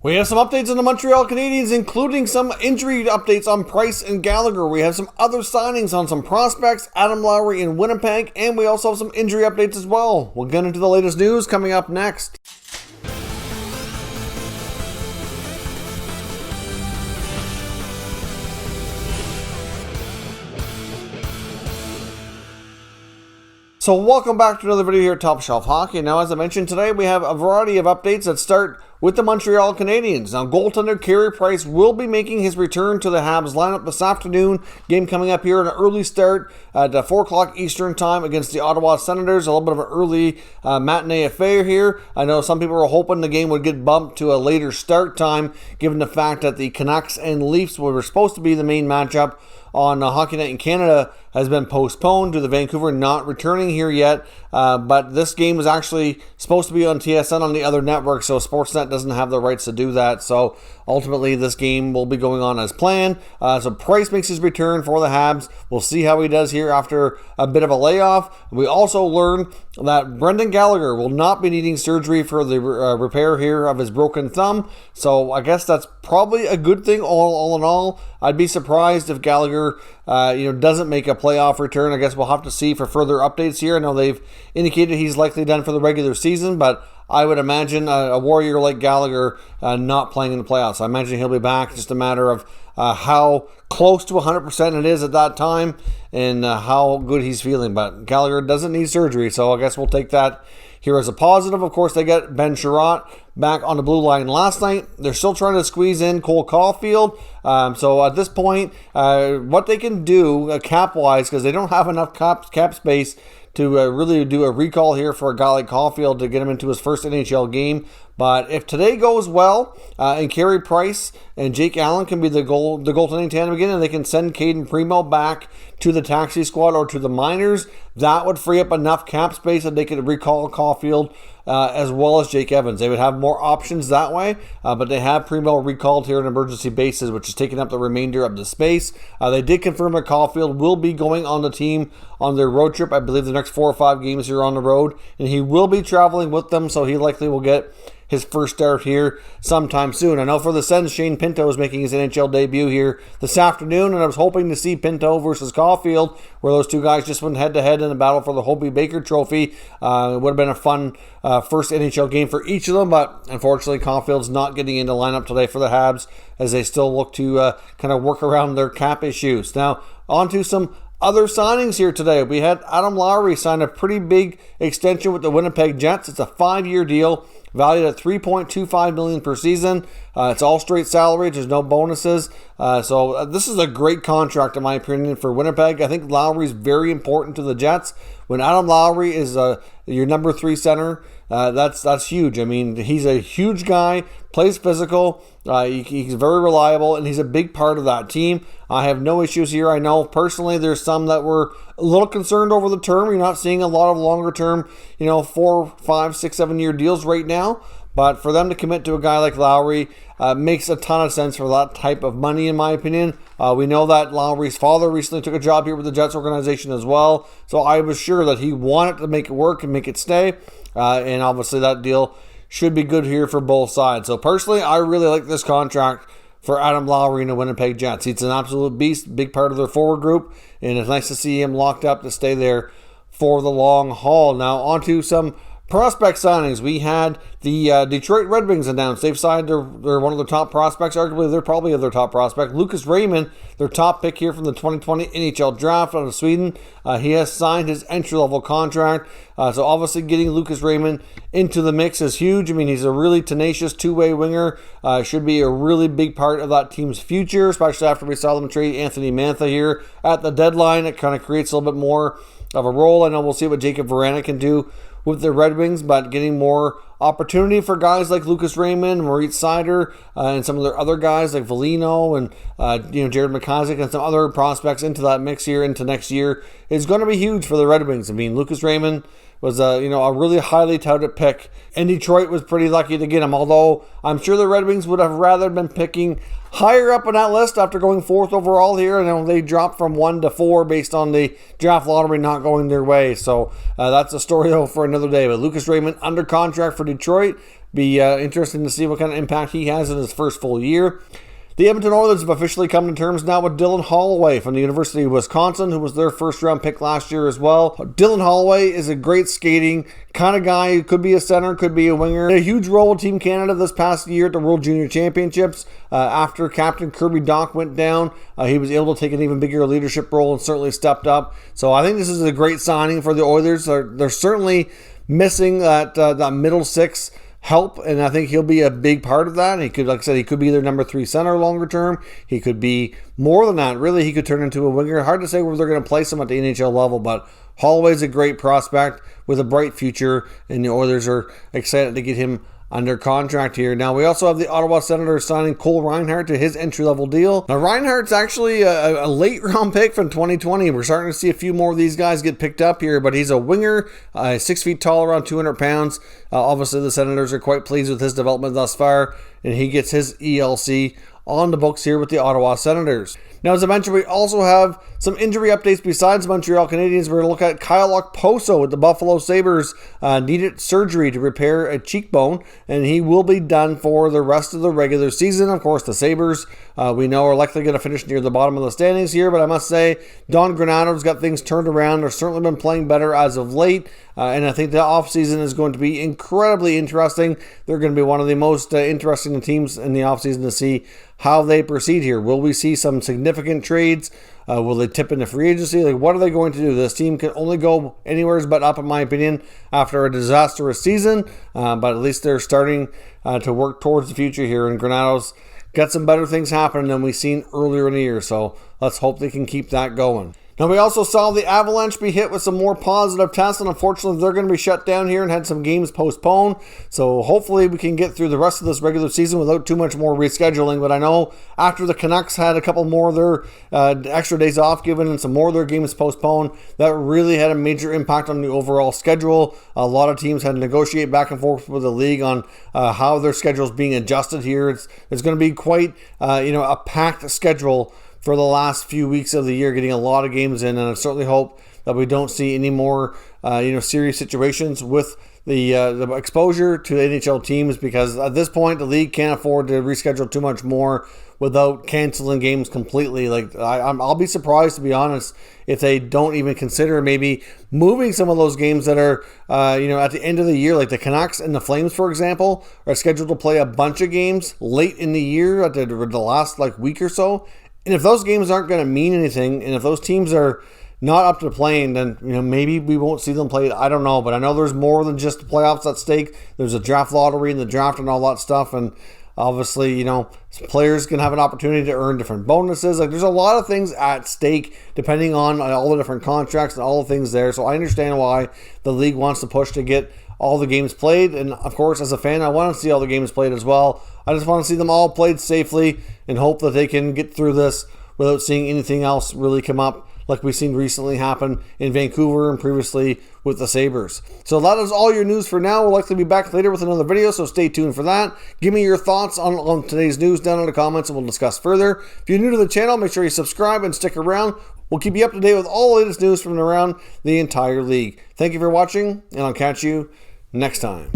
We have some updates on the Montreal Canadiens, including some injury updates on Price and Gallagher. We have some other signings on some prospects, Adam Lowry in Winnipeg, and we also have some injury updates as well. We'll get into the latest news coming up next. So welcome back to another video here at Top Shelf Hockey. Now, as I mentioned today, we have a variety of updates that start with the Montreal Canadiens. Now, goaltender Carey Price will be making his return to the Habs lineup this afternoon. Game coming up here, an early start at 4 o'clock Eastern time against the Ottawa Senators. A little bit of an early matinee affair here. I know some people were hoping the game would get bumped to a later start time, given the fact that the Canucks and Leafs were supposed to be the main matchup on Hockey Night in Canada has been postponed due to Vancouver not returning here yet. But this game was actually supposed to be on TSN on the other network, so Sportsnet doesn't have the rights to do that. So ultimately, this game will be going on as planned. So Price makes his return for the Habs. We'll see how he does here after a bit of a layoff. We also learned that Brendan Gallagher will not be needing surgery for the repair here of his broken thumb. So I guess that's probably a good thing all in all. I'd be surprised if Gallagher doesn't make a playoff return. I guess we'll have to see for further updates here. I know they've indicated he's likely done for the regular season, but I would imagine a warrior like Gallagher not playing in the playoffs. I imagine he'll be back. Just a matter of how close to 100% it is at that time and how good he's feeling. But Gallagher doesn't need surgery, so I guess we'll take that here as a positive. Of course, they got Ben Sherratt back on the blue line last night. They're still trying to squeeze in Cole Caulfield. So at this point, what they can do cap-wise, because they don't have enough cap space to really do a recall here for a guy like Caulfield to get him into his first NHL game. But if today goes well, and Carey Price and Jake Allen can be the goaltending tandem again, and they can send Caden Primo back to the taxi squad or to the minors, that would free up enough cap space that they could recall Caulfield as well as Jake Evans. They would have more options that way, but they have Primo recalled here on an emergency basis, which is taking up the remainder of the space. They did confirm that Caulfield will be going on the team on their road trip. I believe the next 4 or 5 games here on the road, and he will be traveling with them, so he likely will get his first start here sometime soon. I know for the Sens, Shane Pinto is making his NHL debut here this afternoon, and I was hoping to see Pinto versus Caulfield, where those two guys just went head-to-head in a battle for the Hobey Baker Trophy. It would have been a fun first NHL game for each of them, but unfortunately Caulfield's not getting into lineup today for the Habs as they still look to kind of work around their cap issues. Now, on to some other signings here today. We had Adam Lowry sign a pretty big extension with the Winnipeg Jets. It's a 5-year deal valued at $3.25 million per season. It's all straight salary. There's no bonuses. So this is a great contract, in my opinion, for Winnipeg. I think Lowry's very important to the Jets. When Adam Lowry is your number 3 center, that's huge. I mean, he's a huge guy, plays physical, he's very reliable, and he's a big part of that team. I have no issues here. I know personally there's some that were a little concerned over the term. You're not seeing a lot of longer term, 4, 5, 6, 7 year deals right now. But for them to commit to a guy like Lowry makes a ton of sense for that type of money, in my opinion. We know that Lowry's father recently took a job here with the Jets organization as well. So I was sure that he wanted to make it work and make it stay. And obviously that deal should be good here for both sides. So personally, I really like this contract for Adam Lowry and the Winnipeg Jets. He's an absolute beast, big part of their forward group. And it's nice to see him locked up to stay there for the long haul. Now on to some prospect signings. We had the Detroit Red Wings announced. They've signed their one of their top prospects. Arguably, they're probably their top prospect. Lucas Raymond, their top pick here from the 2020 NHL Draft out of Sweden. He has signed his entry-level contract. So obviously getting Lucas Raymond into the mix is huge. I mean, he's a really tenacious two-way winger. Should be a really big part of that team's future, especially after we saw them trade Anthony Mantha here at the deadline. It kind of creates a little bit more of a role. I know we'll see what Jacob Vrana can do with the Red Wings, but getting more opportunity for guys like Lucas Raymond, Moritz Seider, and some of their other guys like Velino and Jared McIsaac and some other prospects into that mix here into next year is going to be huge for the Red Wings. I mean, Lucas Raymond was a really highly touted pick, and Detroit was pretty lucky to get him. Although I'm sure the Red Wings would have rather been picking higher up on that list after going 4th overall here. And they dropped from 1 to 4 based on the draft lottery not going their way. So that's a story though for another day. But Lucas Raymond under contract for Detroit. Be interesting to see what kind of impact he has in his first full year. The Edmonton Oilers have officially come to terms now with Dylan Holloway from the University of Wisconsin, who was their first-round pick last year as well. Dylan Holloway is a great skating kind of guy who could be a center, could be a winger. A huge role with Team Canada this past year at the World Junior Championships. After Captain Kirby Dach went down, he was able to take an even bigger leadership role and certainly stepped up. So I think this is a great signing for the Oilers. They're certainly missing that middle six help, and I think he'll be a big part of that. He could, like I said, he could be their number 3 center longer term. He could be more than that. Really, he could turn into a winger. Hard to say where they're going to place him at the NHL level, but Holloway's a great prospect with a bright future, and the Oilers are excited to get him under contract here. Now, we also have the Ottawa Senators signing Cole Reinhardt to his entry-level deal. Now, Reinhardt's actually a late-round pick from 2020. We're starting to see a few more of these guys get picked up here, but he's a winger, 6 feet tall, around 200 pounds. Obviously, the Senators are quite pleased with his development thus far, and he gets his ELC on the books here with the Ottawa Senators. Now, as I mentioned, we also have some injury updates besides Montreal Canadiens. We're going to look at Kyle Okposo with the Buffalo Sabres. Needed surgery to repair a cheekbone, and he will be done for the rest of the regular season. Of course, the Sabres, we know, are likely going to finish near the bottom of the standings here, but I must say, Don Granato's got things turned around. They've certainly been playing better as of late, and I think the offseason is going to be incredibly interesting. They're going to be one of the most interesting teams in the offseason to see how they proceed here. Will we see some significant trades? Will they tip into free agency? Like, what are they going to do? This team can only go anywhere but up, in my opinion, after a disastrous season. But at least they're starting to work towards the future here. And Granato's got some better things happening than we've seen earlier in the year. So let's hope they can keep that going. Now, we also saw the Avalanche be hit with some more positive tests, and unfortunately, they're going to be shut down here and had some games postponed. So hopefully, we can get through the rest of this regular season without too much more rescheduling. But I know after the Canucks had a couple more of their extra days off given and some more of their games postponed, that really had a major impact on the overall schedule. A lot of teams had to negotiate back and forth with the league on how their schedule is being adjusted here. It's going to be quite a packed schedule for the last few weeks of the year, getting a lot of games in, and I certainly hope that we don't see any more, serious situations with the exposure to NHL teams, because at this point, the league can't afford to reschedule too much more without canceling games completely. Like, I'll be surprised, to be honest, if they don't even consider maybe moving some of those games that are, at the end of the year, like the Canucks and the Flames, for example, are scheduled to play a bunch of games late in the year at the last week or so. And if those games aren't going to mean anything, and if those teams are not up to playing, then maybe we won't see them play. I don't know, but I know there's more than just the playoffs at stake. There's a draft lottery and the draft and all that stuff, and obviously, players can have an opportunity to earn different bonuses. Like, there's a lot of things at stake depending on all the different contracts and all the things there. So I understand why the league wants to push to get all the games played, and of course, as a fan, I want to see all the games played as well. I just want to see them all played safely and hope that they can get through this without seeing anything else really come up like we've seen recently happen in Vancouver and previously with the Sabres. So that is all your news for now. We'll likely be back later with another video, so stay tuned for that. Give me your thoughts on today's news down in the comments, and we'll discuss further. If you're new to the channel, make sure you subscribe and stick around. We'll keep you up to date with all the latest news from around the entire league. Thank you for watching, and I'll catch you next time.